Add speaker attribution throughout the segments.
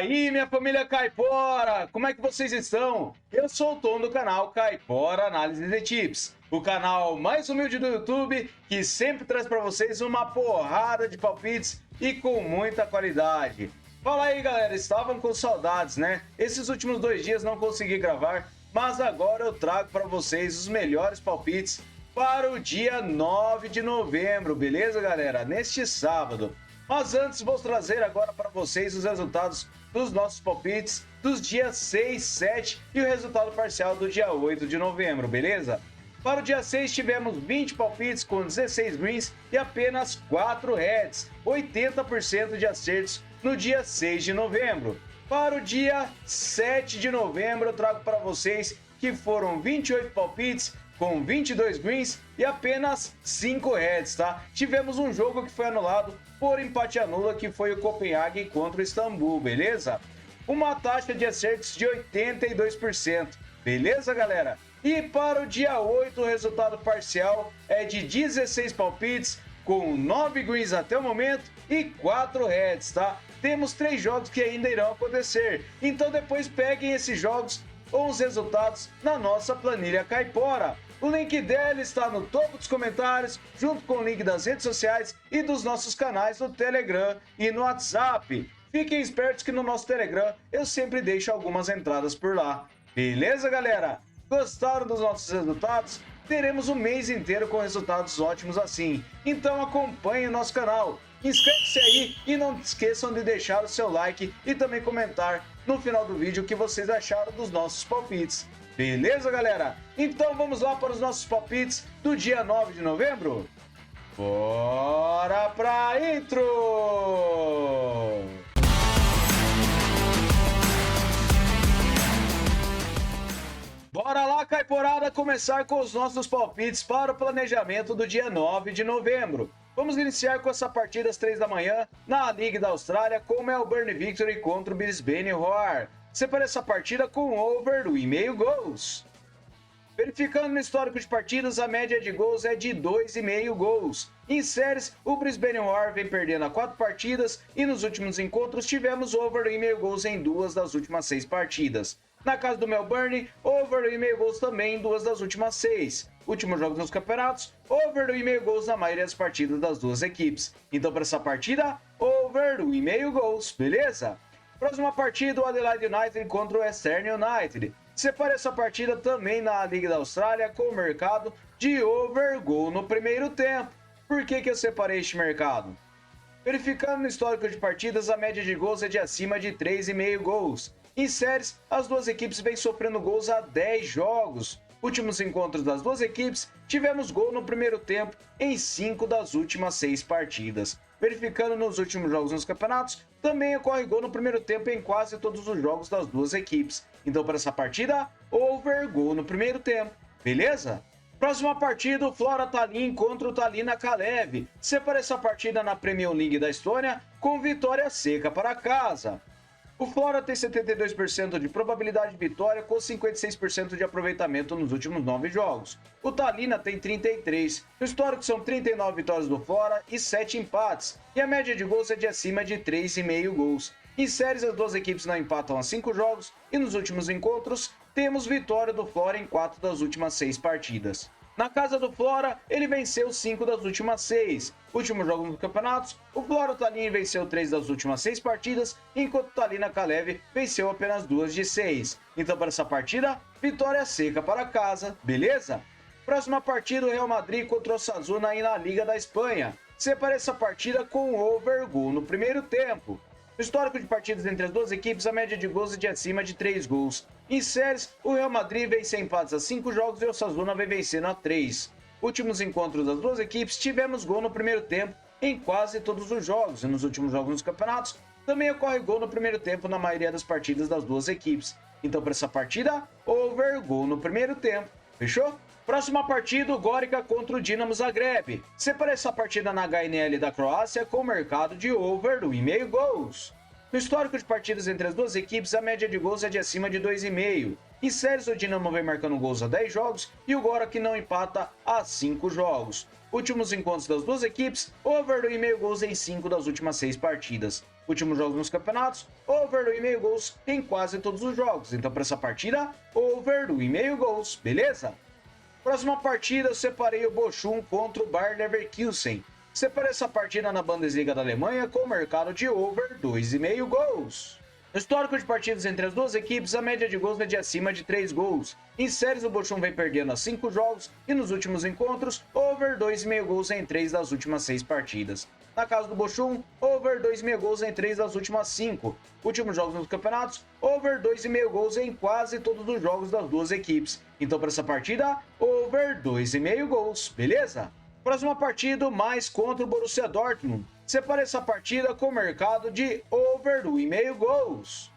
Speaker 1: aí, minha família Caipora, como é que vocês estão? Eu sou o Tom do canal Caipora Análise de Tips, o canal mais humilde do YouTube que sempre traz para vocês uma porrada de palpites e com muita qualidade. Fala aí, galera, estavam com saudades, né? Esses últimos 2 dias não consegui gravar, mas agora eu trago para vocês os melhores palpites para o dia 9 de novembro, beleza, galera? Neste sábado. Mas antes, vou trazer agora para vocês os resultados dos nossos palpites dos dias 6, 7 e o resultado parcial do dia 8 de novembro, beleza? Para o dia 6, tivemos 20 palpites com 16 greens e apenas 4 reds, 80% de acertos no dia 6 de novembro. Para o dia 7 de novembro, eu trago para vocês que foram 28 palpites com 22 greens e apenas 5 reds, tá? Tivemos um jogo que foi anulado por empate anula, que foi o Copenhague contra o Istambul, beleza? Uma taxa de acertos de 82%, beleza, galera? E para o dia 8, o resultado parcial é de 16 palpites, com 9 greens até o momento e 4 reds, tá? Temos 3 jogos que ainda irão acontecer, então depois peguem esses jogos ou os resultados na nossa planilha Caipora. O link dela está no topo dos comentários, junto com o link das redes sociais e dos nossos canais no Telegram e no WhatsApp. Fiquem espertos que no nosso Telegram eu sempre deixo algumas entradas por lá. Beleza, galera? Gostaram dos nossos resultados? Teremos um mês inteiro com resultados ótimos assim. Então acompanhe o nosso canal. Inscreve-se aí e não esqueçam de deixar o seu like e também comentar no final do vídeo o que vocês acharam dos nossos palpites. Beleza, galera? Então vamos lá para os nossos palpites do dia 9 de novembro? Bora pra intro! Bora lá, Caiporada, começar com os nossos palpites para o planejamento do dia 9 de novembro. Vamos iniciar com essa partida às 3 da manhã na Liga da Austrália com o Melbourne Victory contra o Brisbane Roar. Separa essa partida com over 1,5 gols. Verificando no histórico de partidas, a média de gols é de 2,5 gols. Em séries, o Brisbane Roar vem perdendo a 4 partidas e nos últimos encontros tivemos over 1,5 gols em 2 das últimas 6 partidas. Na casa do Melbourne, over 1,5 gols também em 2 das últimas 6. Últimos jogos nos campeonatos, over 1,5 gols na maioria das partidas das duas equipes. Então, para essa partida, over 1,5 gols, beleza? Próxima partida, o Adelaide United contra o Western United. Separe essa partida também na Liga da Austrália com o mercado de over gol no primeiro tempo. Por que eu separei este mercado? Verificando no histórico de partidas, a média de gols é de acima de 3,5 gols. Em séries, as duas equipes vêm sofrendo gols há 10 jogos. Últimos encontros das duas equipes, tivemos gol no primeiro tempo em 5 das últimas 6 partidas. Verificando nos últimos jogos nos campeonatos, também ocorre gol no primeiro tempo em quase todos os jogos das duas equipes. Então, para essa partida, over gol no primeiro tempo, beleza? Próxima partida, o Flora Tallinn contra o Tallinna Kalev. Separa essa partida na Premier League da Estônia com vitória seca para casa. O Flora tem 72% de probabilidade de vitória com 56% de aproveitamento nos últimos 9 jogos. O Tallinna tem 33%. O histórico são 39 vitórias do Flora e 7 empates. E a média de gols é de acima de 3,5 gols. Em séries, as duas equipes não empatam há 5 jogos e nos últimos encontros temos vitória do Flora em 4 das últimas 6 partidas. Na casa do Flora, ele venceu 5 das últimas 6. Últimos jogos nos campeonatos, o Flora Tallinn venceu 3 das últimas 6 partidas, enquanto o Tallinna Kalev venceu apenas 2 de 6. Então, para essa partida, vitória seca para casa, beleza? Próxima partida, o Real Madrid contra o Osasuna aí na Liga da Espanha. Separa essa partida com over gol no primeiro tempo. No histórico de partidas entre as duas equipes, a média de gols é de acima de 3 gols. Em séries, o Real Madrid vem sem empates a 5 jogos e o Osasuna vem vencendo a 3. Últimos encontros das duas equipes, tivemos gol no primeiro tempo em quase todos os jogos. E nos últimos jogos nos campeonatos, também ocorre gol no primeiro tempo na maioria das partidas das duas equipes. Então, para essa partida, over gol no primeiro tempo. Fechou? Próxima partida, o Gorica contra o Dinamo Zagreb. Separa essa partida na HNL da Croácia com o mercado de over 1,5 gols. No histórico de partidas entre as duas equipes, a média de gols é de acima de 2,5. Em séries, o Dinamo vem marcando gols a 10 jogos e o Gora que não empata a 5 jogos. Últimos encontros das duas equipes, over 2,5 gols em 5 das últimas 6 partidas. Últimos jogos nos campeonatos, over 2,5 gols em quase todos os jogos. Então, para essa partida, over 2,5 gols, beleza? Próxima partida, eu separei o Bochum contra o Bayer Leverkusen. Separei essa partida na Bundesliga da Alemanha com o mercado de over 2,5 gols. No histórico de partidas entre as duas equipes, a média de gols é de acima de 3 gols. Em séries, o Bochum vem perdendo a 5 jogos e nos últimos encontros, over 2,5 gols em 3 das últimas 6 partidas. Na casa do Bochum, over 2,5 gols em 3 das últimas 5. Últimos jogos nos campeonatos, over 2,5 gols em quase todos os jogos das duas equipes. Então, para essa partida, over 2,5 gols, beleza? Próxima partida, mais contra o Borussia Dortmund. Separe essa partida com o mercado de over 2,5 gols.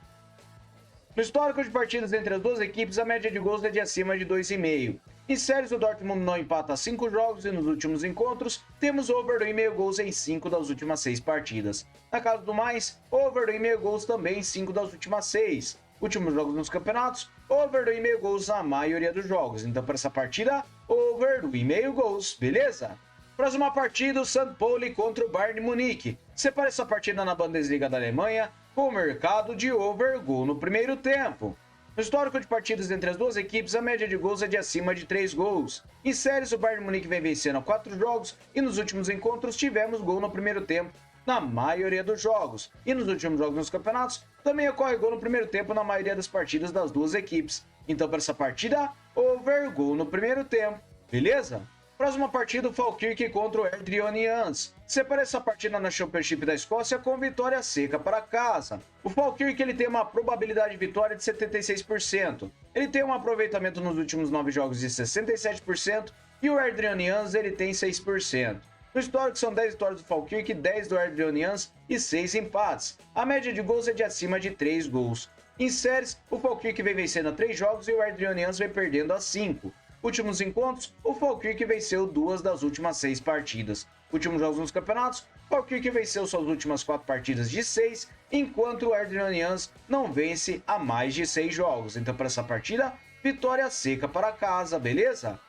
Speaker 1: No histórico de partidas entre as duas equipes, a média de gols é de acima de 2,5. Em séries, o Dortmund não empata 5 jogos e nos últimos encontros, temos over 2,5 gols em 5 das últimas 6 partidas. Na casa do mais, over 2,5 gols também em 5 das últimas 6. Últimos jogos nos campeonatos, over 2,5 gols na maioria dos jogos. Então, para essa partida, over 2,5 gols, beleza? Próxima partida, o St. Pauli contra o Bayern de Munique. Separa essa partida na Bundesliga da Alemanha com o mercado de over gol no primeiro tempo. No histórico de partidas entre as duas equipes, a média de gols é de acima de 3 gols. Em séries, o Bayern de Munique vem vencendo a 4 jogos e nos últimos encontros tivemos gol no primeiro tempo na maioria dos jogos. E nos últimos jogos nos campeonatos, também ocorre gol no primeiro tempo na maioria das partidas das duas equipes. Então, para essa partida, over gol no primeiro tempo, beleza? Próxima partida, o Falkirk contra o Erdrionians. Separa essa partida na Championship da Escócia com vitória seca para casa. O Falkirk ele tem uma probabilidade de vitória de 76%. Ele tem um aproveitamento nos últimos 9 jogos de 67% e o Erdrionians ele tem 6%. No histórico são 10 vitórias do Falkirk, 10 do Erdrionians e 6 empates. A média de gols é de acima de 3 gols. Em séries, o Falkirk vem vencendo a 3 jogos e o Erdrionians vem perdendo a 5. Últimos encontros, o Falkirk venceu 2 das últimas 6 partidas. Últimos jogos nos campeonatos, o Falkirk venceu suas últimas 4 partidas de 6, enquanto o Erdrionians não vence há mais de 6 jogos. Então, para essa partida, vitória seca para casa, beleza?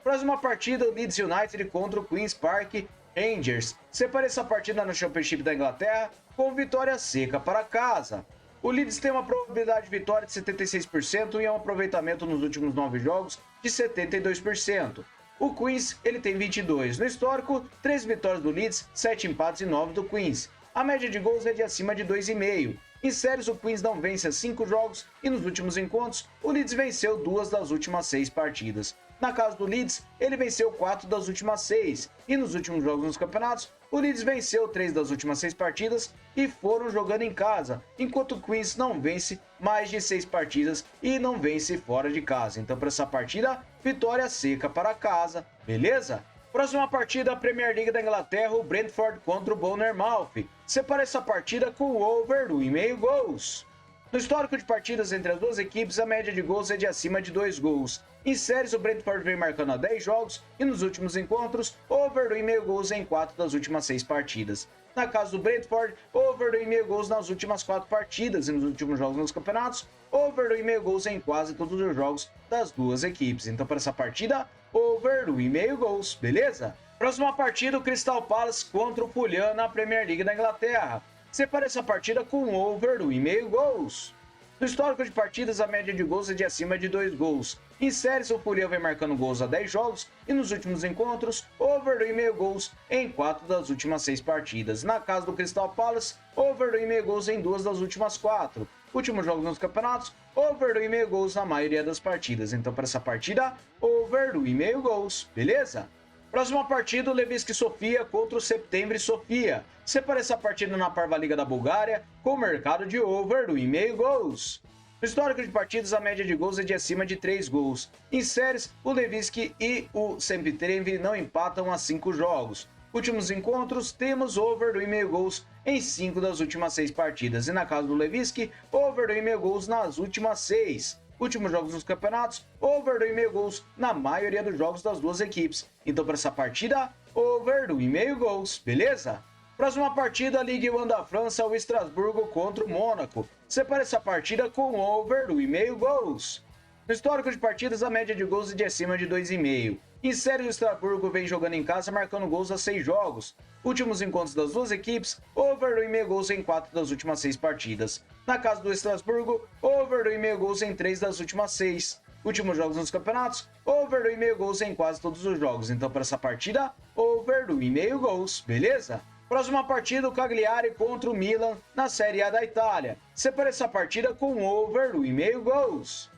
Speaker 1: Próxima partida, o Leeds United contra o Queen's Park Rangers. Separe essa partida na Championship da Inglaterra com vitória seca para casa. O Leeds tem uma probabilidade de vitória de 76% e um aproveitamento nos últimos 9 jogos de 72%. O Queens ele tem 22. No histórico, 3 vitórias do Leeds, 7 empates e 9 do Queens. A média de gols é de acima de 2,5. Em séries, o Queens não vence há 5 jogos e nos últimos encontros, o Leeds venceu 2 das últimas 6 partidas. Na casa do Leeds, ele venceu 4 das últimas 6. E nos últimos jogos nos campeonatos, o Leeds venceu 3 das últimas 6 partidas e foram jogando em casa, enquanto o Queens não vence mais de 6 partidas e não vence fora de casa. Então, para essa partida, vitória seca para casa, beleza? Próxima partida, a Premier League da Inglaterra, o Brentford contra o Bournemouth. Separa essa partida com o over 2,5 gols. No histórico de partidas entre as duas equipes, a média de gols é de acima de 2 gols. Em séries, o Brentford vem marcando há 10 jogos e nos últimos encontros, over 2,5 gols em 4 das últimas 6 partidas. Na casa do Brentford, over 2,5 gols nas últimas 4 partidas e nos últimos jogos nos campeonatos, over 2,5 gols em quase todos os jogos das duas equipes. Então, para essa partida, over 2,5 gols, beleza? Próxima partida, o Crystal Palace contra o Fulham na Premier League da Inglaterra. Separa essa partida com over 2,5 gols. No histórico de partidas, a média de gols é de acima de 2 gols. Em séries, o Fulham vem marcando gols há 10 jogos e nos últimos encontros, over 2,5 gols em 4 das últimas 6 partidas. Na casa do Crystal Palace, over 2,5 gols em 2 das últimas 4. Últimos jogos nos campeonatos, over 2,5 gols na maioria das partidas. Então, para essa partida, over 2,5 gols, beleza? Próxima partida, o Levski Sofia contra o Septembre Sofia. Separa essa partida na Parva Liga da Bulgária com o mercado de over 2,5 gols. No histórico de partidas, a média de gols é de acima de 3 gols. Em séries, o Levski e o Septembre não empatam há 5 jogos. Últimos encontros, temos over 2,5 gols em 5 das últimas 6 partidas. E na casa do Levski, over 2,5 gols nas últimas 6. Últimos jogos nos campeonatos, over 2,5 gols na maioria dos jogos das duas equipes. Então, para essa partida, over 2,5 gols, beleza? Próxima partida, Ligue 1 da França, o Estrasburgo contra o Mônaco. Separa essa partida com over 1,5 gols. No histórico de partidas, a média de gols é de acima de 2,5. Em série, o Estrasburgo vem jogando em casa, marcando gols a 6 jogos. Últimos encontros das duas equipes, over 1,5 gols em 4 das últimas 6 partidas. Na casa do Estrasburgo, over 1,5 gols em 3 das últimas 6. Últimos jogos nos campeonatos, over 1,5 gols em quase todos os jogos. Então, para essa partida, over 1,5 gols, beleza? Próxima partida, o Cagliari contra o Milan na Série A da Itália. Separa essa partida com over 1,5 gols.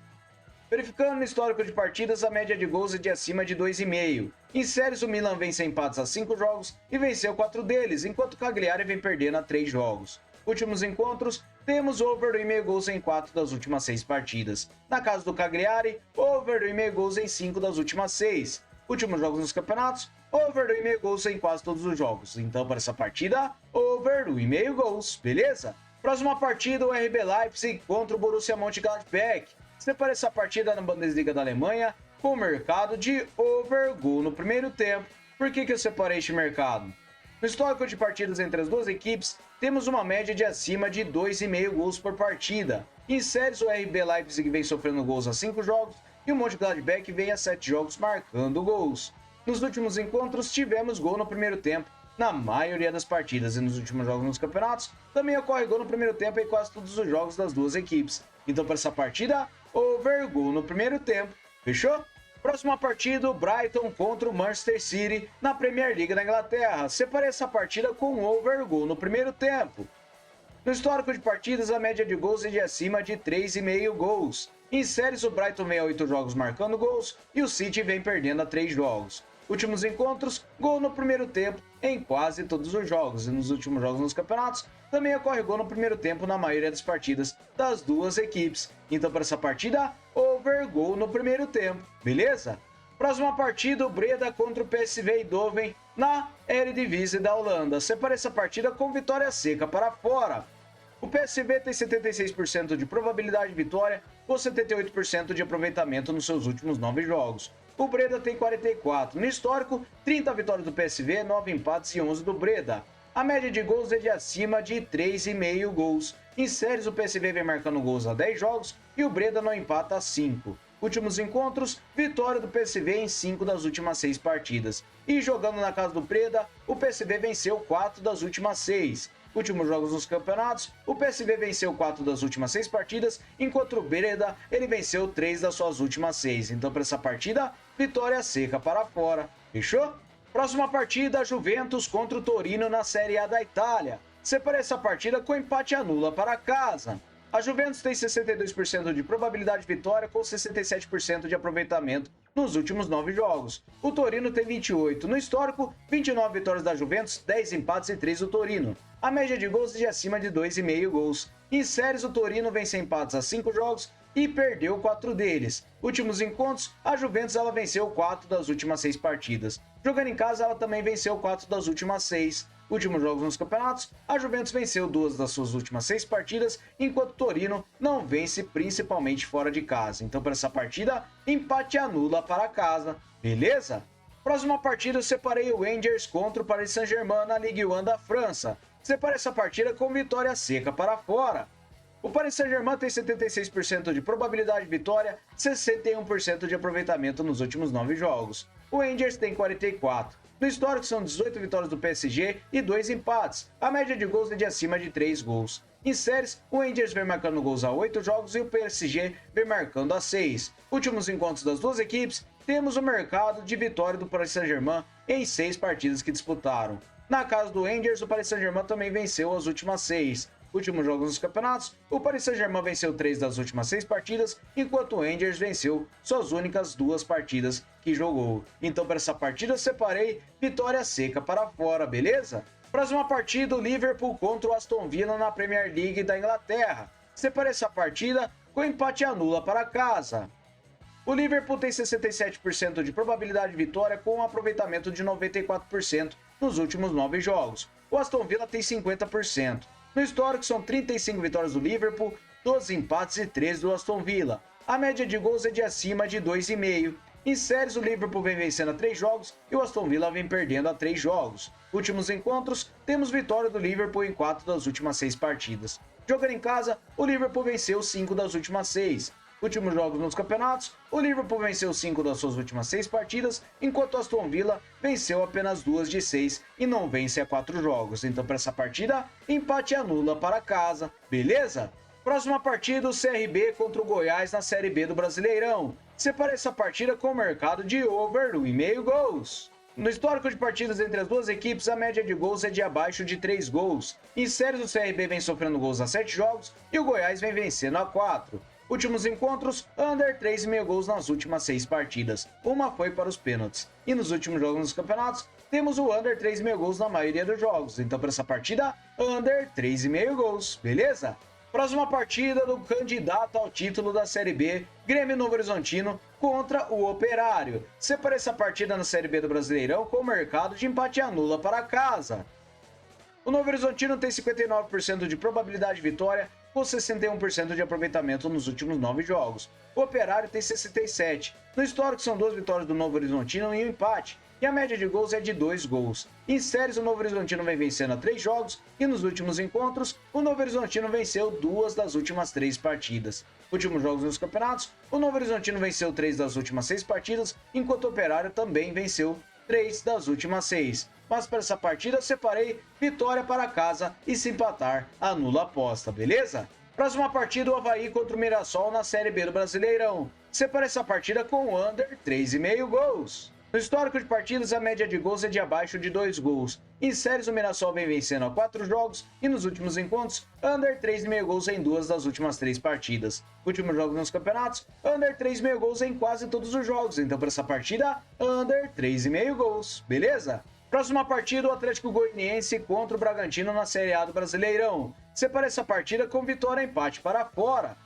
Speaker 1: Verificando no histórico de partidas, a média de gols é de acima de 2,5. Em séries, o Milan vem sem empates a 5 jogos e venceu 4 deles, enquanto o Cagliari vem perdendo a 3 jogos. Últimos encontros, temos over 1,5 gols em 4 das últimas 6 partidas. Na casa do Cagliari, over 1,5 gols em 5 das últimas 6. Últimos jogos nos campeonatos, over 1,5 gols em quase todos os jogos. Então, para essa partida, over 1,5 gols, beleza? Próxima partida, o RB Leipzig contra o Borussia Mönchengladbach. Separa essa partida na Bundesliga da Alemanha com o mercado de over gol no primeiro tempo. Por que eu separei este mercado? No histórico de partidas entre as duas equipes, temos uma média de acima de 2,5 gols por partida. Em séries, o RB Leipzig vem sofrendo gols a 5 jogos e o Mönchengladbach vem a 7 jogos marcando gols. Nos últimos encontros, tivemos gol no primeiro tempo na maioria das partidas, e nos últimos jogos nos campeonatos, também ocorre gol no primeiro tempo em quase todos os jogos das duas equipes. Então, para essa partida, over gol no primeiro tempo, fechou? Próxima partida, o Brighton contra o Manchester City na Premier League da Inglaterra. Separei essa partida com over gol no primeiro tempo. No histórico de partidas, a média de gols é de acima de 3,5 gols. Em séries, o Brighton vem a 8 jogos marcando gols e o City vem perdendo a 3 jogos. Últimos encontros, gol no primeiro tempo em quase todos os jogos. E nos últimos jogos nos campeonatos, também ocorre gol no primeiro tempo na maioria das partidas das duas equipes. Então, para essa partida, over gol no primeiro tempo, beleza? Próxima partida, o Breda contra o PSV Eindhoven na Eredivisie da Holanda. Separa essa partida com vitória seca para fora. O PSV tem 76% de probabilidade de vitória ou 78% de aproveitamento nos seus últimos 9 jogos. O Breda tem 44. No histórico, 30 vitórias do PSV, 9 empates e 11 do Breda. A média de gols é de acima de 3,5 gols. Em séries, o PSV vem marcando gols a 10 jogos e o Breda não empata a 5. Últimos encontros, vitória do PSV em 5 das últimas 6 partidas. E jogando na casa do Breda, o PSV venceu 4 das últimas 6. Últimos jogos nos campeonatos, o PSV venceu 4 das últimas 6 partidas, enquanto o Breda ele venceu 3 das suas últimas 6. Então, para essa partida, vitória seca para fora. Fechou? Próxima partida, Juventus contra o Torino na Série A da Itália. Separa essa partida com empate anula para casa. A Juventus tem 62% de probabilidade de vitória com 67% de aproveitamento nos últimos 9 jogos. O Torino tem 28. No histórico, 29 vitórias da Juventus, 10 empates e 3 do Torino. A média de gols é de acima de 2,5 gols. Em séries, o Torino vem sem empates a 5 jogos e perdeu 4 deles. Últimos encontros, a Juventus ela venceu 4 das últimas 6 partidas. Jogando em casa, ela também venceu 4 das últimas 6. Últimos jogos nos campeonatos, a Juventus venceu 2 das suas últimas 6 partidas, enquanto o Torino não vence principalmente fora de casa. Então, para essa partida, empate anula para casa, beleza? Próxima partida, eu separei o Rangers contra o Paris Saint-Germain na Ligue 1 da França. Separei essa partida com vitória seca para fora. O Paris Saint-Germain tem 76% de probabilidade de vitória, 61% de aproveitamento nos últimos 9 jogos. O Rangers tem 44. No histórico são 18 vitórias do PSG e 2 empates. A média de gols é de acima de 3 gols. Em séries, o Rangers vem marcando gols a 8 jogos e o PSG vem marcando a 6. Últimos encontros das duas equipes, temos o mercado de vitória do Paris Saint-Germain em 6 partidas que disputaram. Na casa do Rangers, o Paris Saint-Germain também venceu as últimas 6. Últimos jogos nos campeonatos, o Paris Saint-Germain venceu 3 das últimas 6 partidas, enquanto o Rangers venceu suas únicas 2 partidas que jogou. Então, para essa partida, eu separei vitória seca para fora, beleza? Próxima partida, o Liverpool contra o Aston Villa na Premier League da Inglaterra. Separei essa partida com empate anula para casa. O Liverpool tem 67% de probabilidade de vitória com um aproveitamento de 94% nos últimos 9 jogos. O Aston Villa tem 50%. No histórico são 35 vitórias do Liverpool, 12 empates e 13 do Aston Villa. A média de gols é de acima de 2,5. Em séries, o Liverpool vem vencendo a 3 jogos e o Aston Villa vem perdendo a 3 jogos. Últimos encontros, temos vitória do Liverpool em 4 das últimas 6 partidas. Jogando em casa, o Liverpool venceu 5 das últimas 6. Últimos jogos nos campeonatos, o Liverpool venceu 5 das suas últimas 6 partidas, enquanto o Aston Villa venceu apenas 2 de 6 e não vence a 4 jogos. Então, para essa partida, empate anula para casa, beleza? Próxima partida, o CRB contra o Goiás na Série B do Brasileirão. Separa essa partida com o mercado de over 1,5 gols. No histórico de partidas entre as duas equipes, a média de gols é de abaixo de 3 gols. Em séries, o CRB vem sofrendo gols a 7 jogos e o Goiás vem vencendo a 4. Últimos encontros, under 3,5 gols nas últimas 6 partidas. Uma foi para os pênaltis. E nos últimos jogos dos campeonatos, temos o under 3,5 gols na maioria dos jogos. Então, para essa partida, under 3,5 gols, beleza? Próxima partida do candidato ao título da Série B, Grêmio Novo Horizontino contra o Operário. Separa essa partida na Série B do Brasileirão com o mercado de empate anula para casa. O Novo Horizontino tem 59% de probabilidade de vitória, com 61% de aproveitamento nos últimos 9 jogos. O Operário tem 67%. No histórico são 2 vitórias do Novo Horizontino e um empate, e a média de gols é de 2 gols. Em séries, o Novo Horizontino vem vencendo a 3 jogos, e nos últimos encontros, o Novo Horizontino venceu 2 das últimas 3 partidas. Últimos jogos nos campeonatos, o Novo Horizontino venceu 3 das últimas 6 partidas, enquanto o Operário também venceu 3 das últimas 6. Mas para essa partida eu separei vitória para casa e se empatar, anula a aposta, beleza? Próxima partida, o Avaí contra o Mirassol na Série B do Brasileirão. Separei essa partida com o under 3,5 gols. No histórico de partidas, a média de gols é de abaixo de 2 gols. Em séries, o Mirassol vem vencendo a 4 jogos e nos últimos encontros, under 3,5 gols em 2 das últimas 3 partidas. Últimos jogos nos campeonatos, under 3,5 gols em quase todos os jogos. Então, para essa partida, under 3,5 gols, beleza? Próxima partida, o Atlético Goianiense contra o Bragantino na Série A do Brasileirão. Separa essa partida com vitória e empate para fora.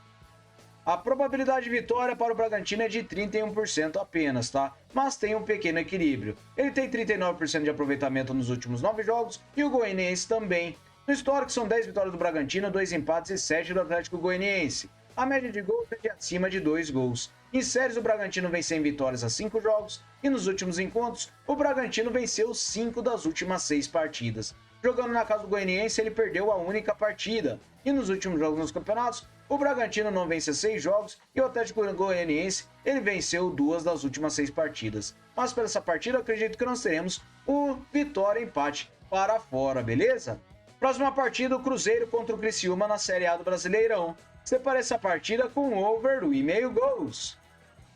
Speaker 1: A probabilidade de vitória para o Bragantino é de 31% apenas, tá? Mas tem um pequeno equilíbrio. Ele tem 39% de aproveitamento nos últimos 9 jogos e o Goianiense também. No histórico são 10 vitórias do Bragantino, 2 empates e 7 do Atlético Goianiense. A média de gols é de acima de 2 gols. Em séries, o Bragantino vem sem vitórias a 5 jogos e nos últimos encontros, o Bragantino venceu 5 das últimas 6 partidas. Jogando na casa do Goianiense, ele perdeu a única partida. E nos últimos jogos nos campeonatos, o Bragantino não vence 6 jogos e o Atlético Goianiense ele venceu 2 das últimas 6 partidas. Mas para essa partida, eu acredito que nós teremos um vitória e empate para fora, beleza? Próxima partida, o Cruzeiro contra o Criciúma na Série A do Brasileirão. Separa essa partida com over 1,5 gols.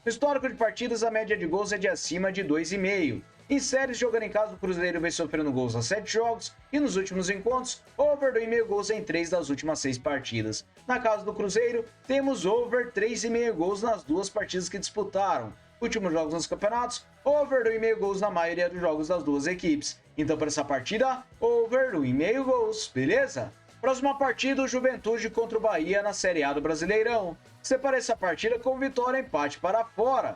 Speaker 1: No histórico de partidas, a média de gols é de acima de 2,5. Em séries, jogando em casa, o Cruzeiro vem sofrendo gols a 7 jogos e nos últimos encontros, over 2,5 gols em 3 das últimas 6 partidas. Na casa do Cruzeiro, temos over 3,5 gols nas 2 partidas que disputaram. Últimos jogos nos campeonatos, over 2,5 gols na maioria dos jogos das duas equipes. Então, para essa partida, over 1,5 gols, beleza? Próxima partida, o Juventude contra o Bahia na Série A do Brasileirão. Separa essa partida com vitória e empate para fora.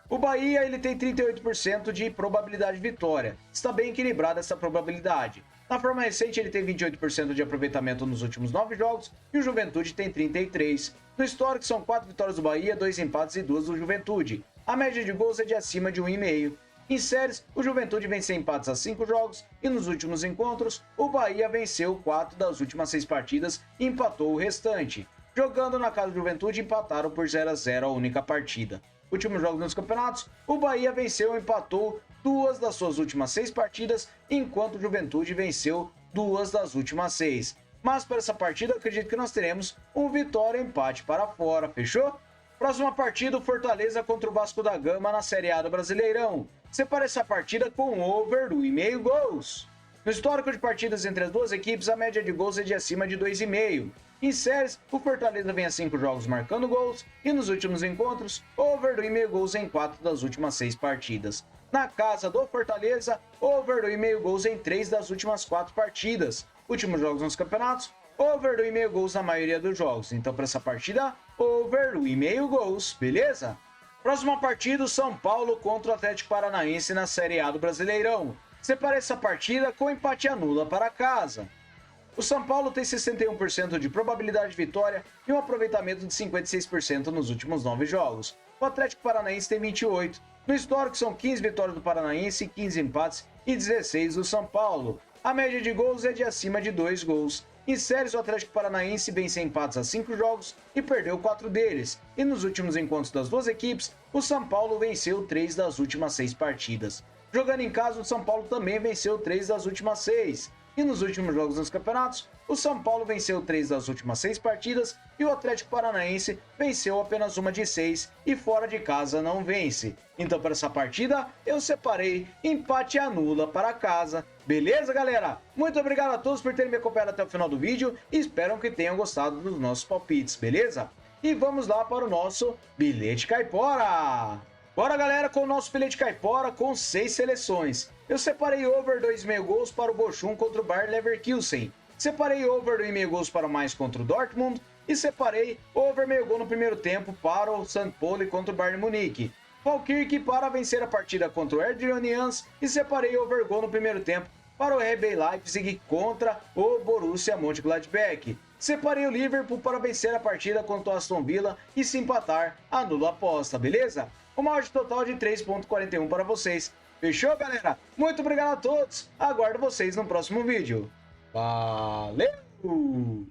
Speaker 1: O Bahia ele tem 38% de probabilidade de vitória. Está bem equilibrada essa probabilidade. Na forma recente, ele tem 28% de aproveitamento nos últimos 9 jogos e o Juventude tem 33%. No histórico, são 4 vitórias do Bahia, 2 empates e 2 do Juventude. A média de gols é de acima de 1,5. Em séries, o Juventude vem sem empates a 5 jogos e nos últimos encontros, o Bahia venceu 4 das últimas 6 partidas e empatou o restante. Jogando na casa do Juventude, empataram por 0-0 a única partida. Últimos jogos nos campeonatos, o Bahia venceu e empatou 2 das suas últimas 6 partidas, enquanto o Juventude venceu 2 das últimas 6. Mas para essa partida, eu acredito que nós teremos um vitória e empate para fora, fechou? Próxima partida, o Fortaleza contra o Vasco da Gama na Série A do Brasileirão. Separa essa partida com over 1,5 gols. No histórico de partidas entre as duas equipes, a média de gols é de acima de 2,5. Em séries, o Fortaleza vem a 5 jogos marcando gols e nos últimos encontros, over 2,5 gols em 4 das últimas 6 partidas. Na casa do Fortaleza, over 2,5 gols em 3 das últimas 4 partidas. Últimos jogos nos campeonatos, over 2,5 gols na maioria dos jogos. Então, para essa partida, over 1,5 gols, beleza? Próxima partida, o São Paulo contra o Atlético Paranaense na Série A do Brasileirão. Separa essa partida com empate anula para casa. O São Paulo tem 61% de probabilidade de vitória e um aproveitamento de 56% nos últimos 9 jogos. O Atlético Paranaense tem 28%. No histórico são 15 vitórias do Paranaense, 15 empates e 16 do São Paulo. A média de gols é de acima de 2 gols. Em séries, o Atlético Paranaense vem sem empates a 5 jogos e perdeu 4 deles. E nos últimos encontros das duas equipes, o São Paulo venceu 3 das últimas 6 partidas. Jogando em casa, o São Paulo também venceu 3 das últimas 6. E nos últimos jogos dos campeonatos, o São Paulo venceu 3 das últimas 6 partidas e o Atlético Paranaense venceu apenas uma de 6 e fora de casa não vence. Então, para essa partida, eu separei empate anula para casa. Beleza, galera? Muito obrigado a todos por terem me acompanhado até o final do vídeo e espero que tenham gostado dos nossos palpites, beleza? E vamos lá para o nosso bilhete caipora! Bora, galera, com o nosso bilhete caipora com 6 seleções. Eu separei over 2,5 gols para o Bochum contra o Bayer Leverkusen. Separei over 2,5 gols para o Mainz contra o Dortmund. E separei over meio gol no primeiro tempo para o St. Pauli contra o Bayern Munique. Falkirk para vencer a partida contra o RB Onions. E separei over gol no primeiro tempo para o RB Leipzig contra o Borussia Mönchengladbach. Separei o Liverpool para vencer a partida contra o Aston Villa e se empatar, anulo a aposta, beleza? Uma odd total de 3,41 para vocês. Fechou, galera? Muito obrigado a todos. Aguardo vocês no próximo vídeo. Valeu!